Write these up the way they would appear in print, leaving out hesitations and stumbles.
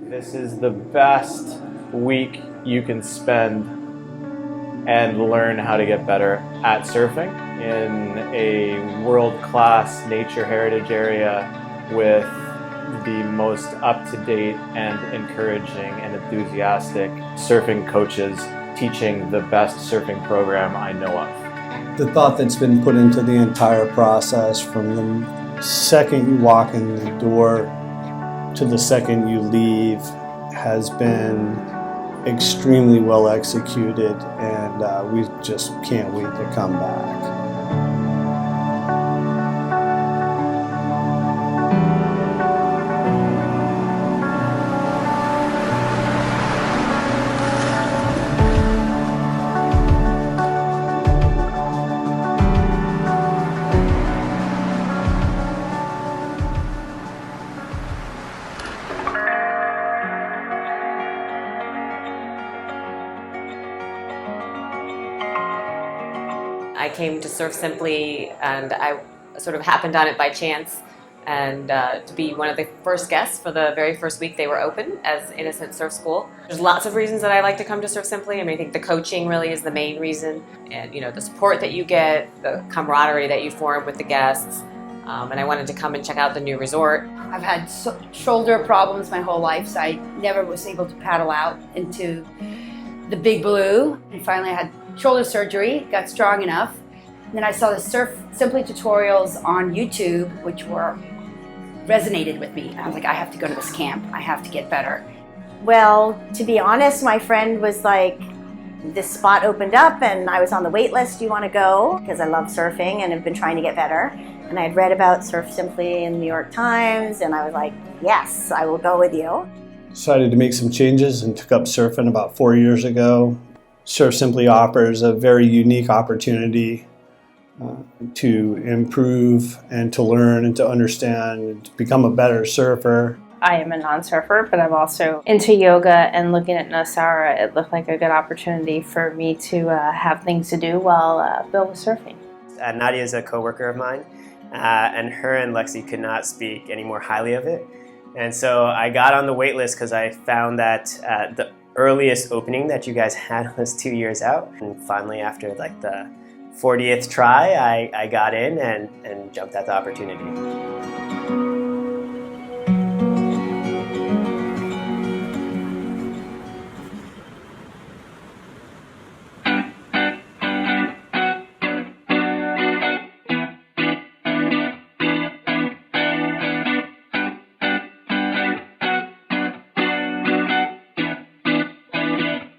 This is the best week you can spend and learn how to get better at surfing in a world-class nature heritage area with the most up-to-date and encouraging and enthusiastic surfing coaches teaching the best surfing program I know of. The thought that's been put into the entire process from the second you walk in the door to the second you leave has been extremely well executed, and we just can't wait to come back. I came to Surf Simply and I sort of happened on it by chance, and to be one of the first guests for the very first week they were open as Innocent Surf School. There's lots of reasons that I like to come to Surf Simply. I mean, I think the coaching really is the main reason, and the support that you get, the camaraderie that you form with the guests, and I wanted to come and check out the new resort. I've had shoulder problems my whole life, so I never was able to paddle out into the Big Blue, and finally I had shoulder surgery, got strong enough. And then I saw the Surf Simply tutorials on YouTube, which resonated with me. I was like, I have to go to this camp. I have to get better. Well, to be honest, my friend was like, this spot opened up and I was on the wait list. Do you want to go? Because I love surfing and have been trying to get better. And I'd read about Surf Simply in the New York Times, and I was like, yes, I will go with you. Decided to make some changes and took up surfing about 4 years ago. Surf Simply offers a very unique opportunity to improve and to learn and to understand and to become a better surfer. I am a non-surfer, but I'm also into yoga, and looking at Nosara, it looked like a good opportunity for me to have things to do while Bill was surfing. Nadia is a coworker of mine, and her and Lexi could not speak any more highly of it. And so I got on the wait list because I found that the earliest opening that you guys had was 2 years out. And finally, after like the 40th try, I got in and jumped at the opportunity.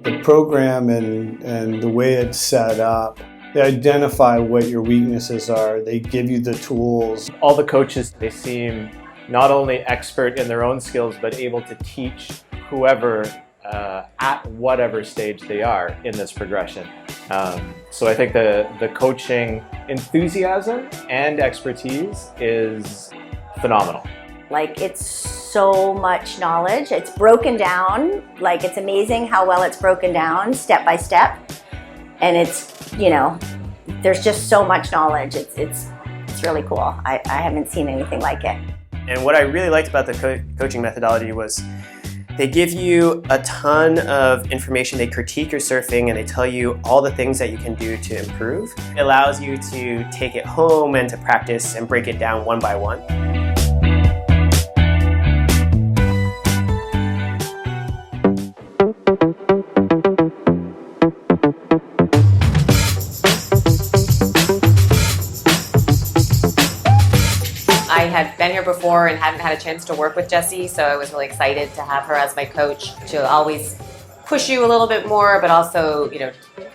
The program and the way it's set up, they identify what your weaknesses are. They give you the tools. All the coaches, they seem not only expert in their own skills, but able to teach whoever at whatever stage they are in this progression. So I think the coaching enthusiasm and expertise is phenomenal. Like, it's so much knowledge. It's broken down. Like, it's amazing how well it's broken down step by step. And it's, there's just so much knowledge. It's really cool. I haven't seen anything like it. And what I really liked about the coaching methodology was they give you a ton of information. They critique your surfing and they tell you all the things that you can do to improve. It allows you to take it home and to practice and break it down one by one. I had been here before and hadn't had a chance to work with Jessie, so I was really excited to have her as my coach. She'll always push you a little bit more, but also,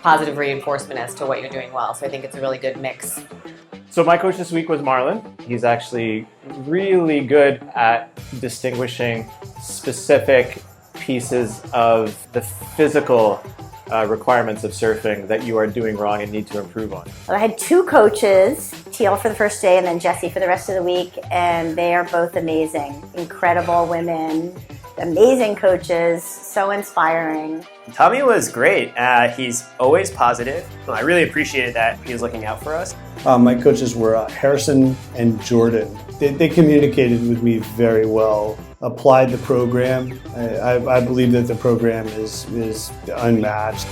positive reinforcement as to what you're doing well. So I think it's a really good mix. So my coach this week was Marlon. He's actually really good at distinguishing specific pieces of the physical requirements of surfing that you are doing wrong and need to improve on. Well, I had two coaches, Teal for the first day and then Jessie for the rest of the week, and they are both amazing, incredible women. amazing coaches, so inspiring. Tommy was great. He's always positive. I really appreciated that he was looking out for us. My coaches were Harrison and Jordan. They communicated with me very well, applied the program. I believe that the program is unmatched.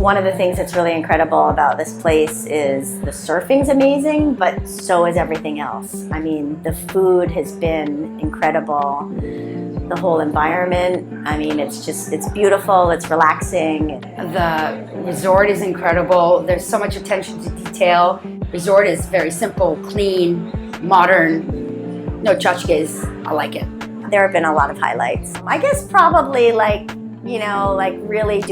One of the things that's really incredible about this place is the surfing's amazing, but so is everything else. I mean, the food has been incredible. The whole environment, I mean, it's beautiful, it's relaxing. The resort is incredible. There's so much attention to detail. Resort is very simple, clean, modern. No tchotchkes. I like it. There have been a lot of highlights. I guess probably really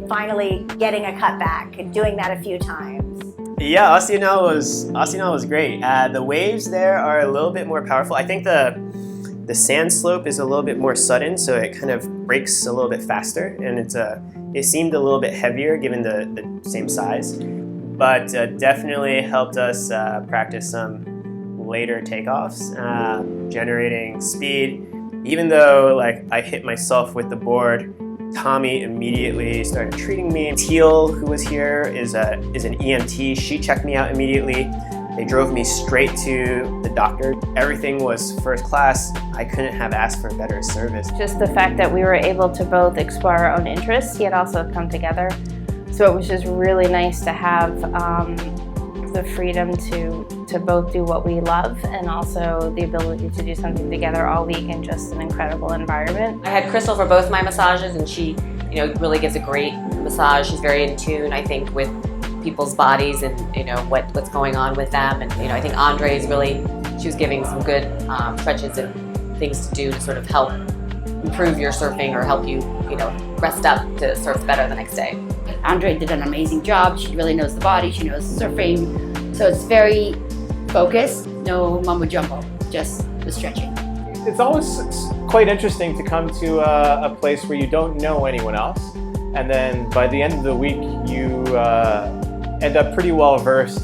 finally getting a cutback and doing that a few times. Yeah, Ostional was great. The waves there are a little bit more powerful. I think the sand slope is a little bit more sudden, so it kind of breaks a little bit faster, and it seemed a little bit heavier given the same size, but definitely helped us practice some later takeoffs, generating speed. Even though I hit myself with the board, Tommy immediately started treating me. Teal, who was here, is an EMT. She checked me out immediately. They drove me straight to the doctor. Everything was first class. I couldn't have asked for better service. Just the fact that we were able to both explore our own interests, yet also come together. So it was just really nice to have the freedom to both do what we love, and also the ability to do something together all week in just an incredible environment. I had Crystal for both my massages, and she, really gives a great massage. She's very in tune, I think, with people's bodies and what's going on with them. And I think Andre is she was giving some good stretches and things to do to sort of help improve your surfing or help you, rest up to surf better the next day. Andre did an amazing job. She really knows the body. She knows surfing. So it's very focused, no mumbo jumbo, just the stretching. It's always quite interesting to come to a place where you don't know anyone else, and then by the end of the week you end up pretty well versed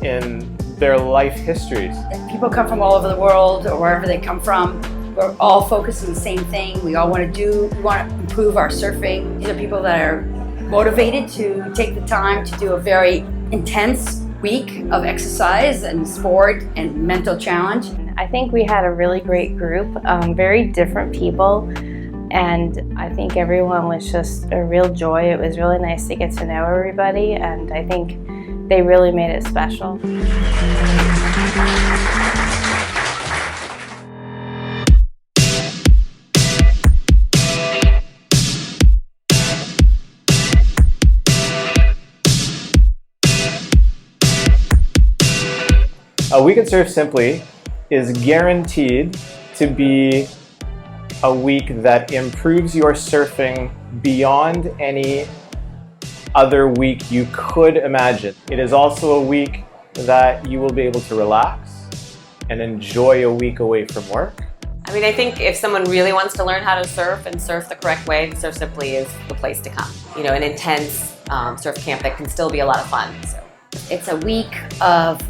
in their life histories. People come from all over the world or wherever they come from. We're all focused on the same thing. We all want to improve our surfing. These are people that are motivated to take the time to do a very intense week of exercise and sport and mental challenge. I think we had a really great group, very different people, and I think everyone was just a real joy. It was really nice to get to know everybody, and I think they really made it special. A Week at Surf Simply is guaranteed to be a week that improves your surfing beyond any other week you could imagine. It is also a week that you will be able to relax and enjoy a week away from work. I mean, I think if someone really wants to learn how to surf and surf the correct way, Surf Simply is the place to come. An intense surf camp that can still be a lot of fun. So it's a week of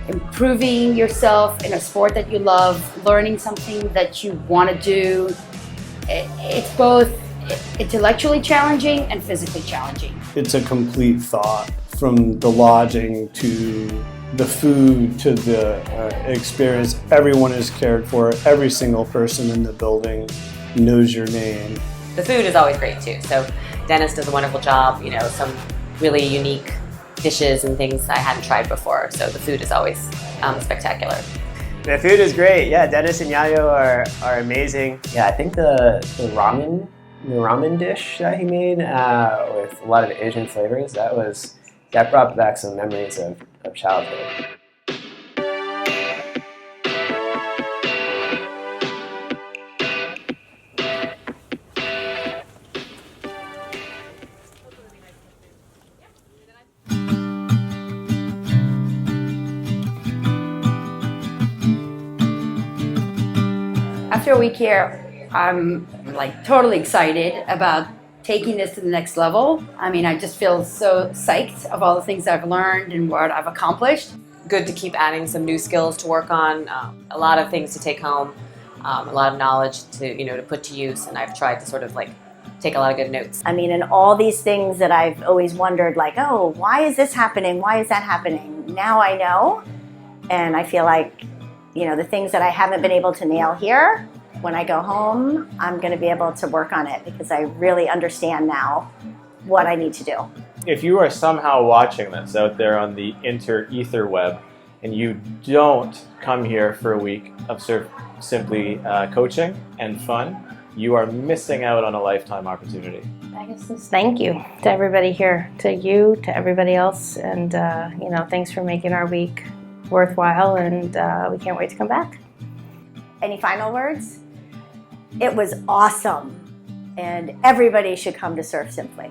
improving yourself in a sport that you love, learning something that you want to do. It's both intellectually challenging and physically challenging. It's a complete thought, from the lodging to the food to the experience. Everyone is cared for. Every single person in the building knows your name. the food is always great too. So Dennis does a wonderful job, some really unique dishes and things I hadn't tried before. So the food is always spectacular. The food is great. Yeah, Dennis and Yayo are amazing. Yeah, I think the ramen dish that he made with a lot of Asian flavors, that brought back some memories of childhood. after a week here, I'm like totally excited about taking this to the next level. I mean, I just feel so psyched of all the things I've learned and what I've accomplished. Good to keep adding some new skills to work on, a lot of things to take home, a lot of knowledge to put to use, and I've tried to sort of like take a lot of good notes. I mean, and all these things that I've always wondered, like, oh, why is this happening? Why is that happening? Now I know, and I feel like, the things that I haven't been able to nail here, when I go home, I'm going to be able to work on it because I really understand now what I need to do. If you are somehow watching this out there on the ether web and you don't come here for a week of Surf Simply coaching and fun, you are missing out on a lifetime opportunity. I guess just thank you to everybody here, to you, to everybody else, and thanks for making our week worthwhile, and we can't wait to come back. Any final words? It was awesome, and everybody should come to Surf Simply.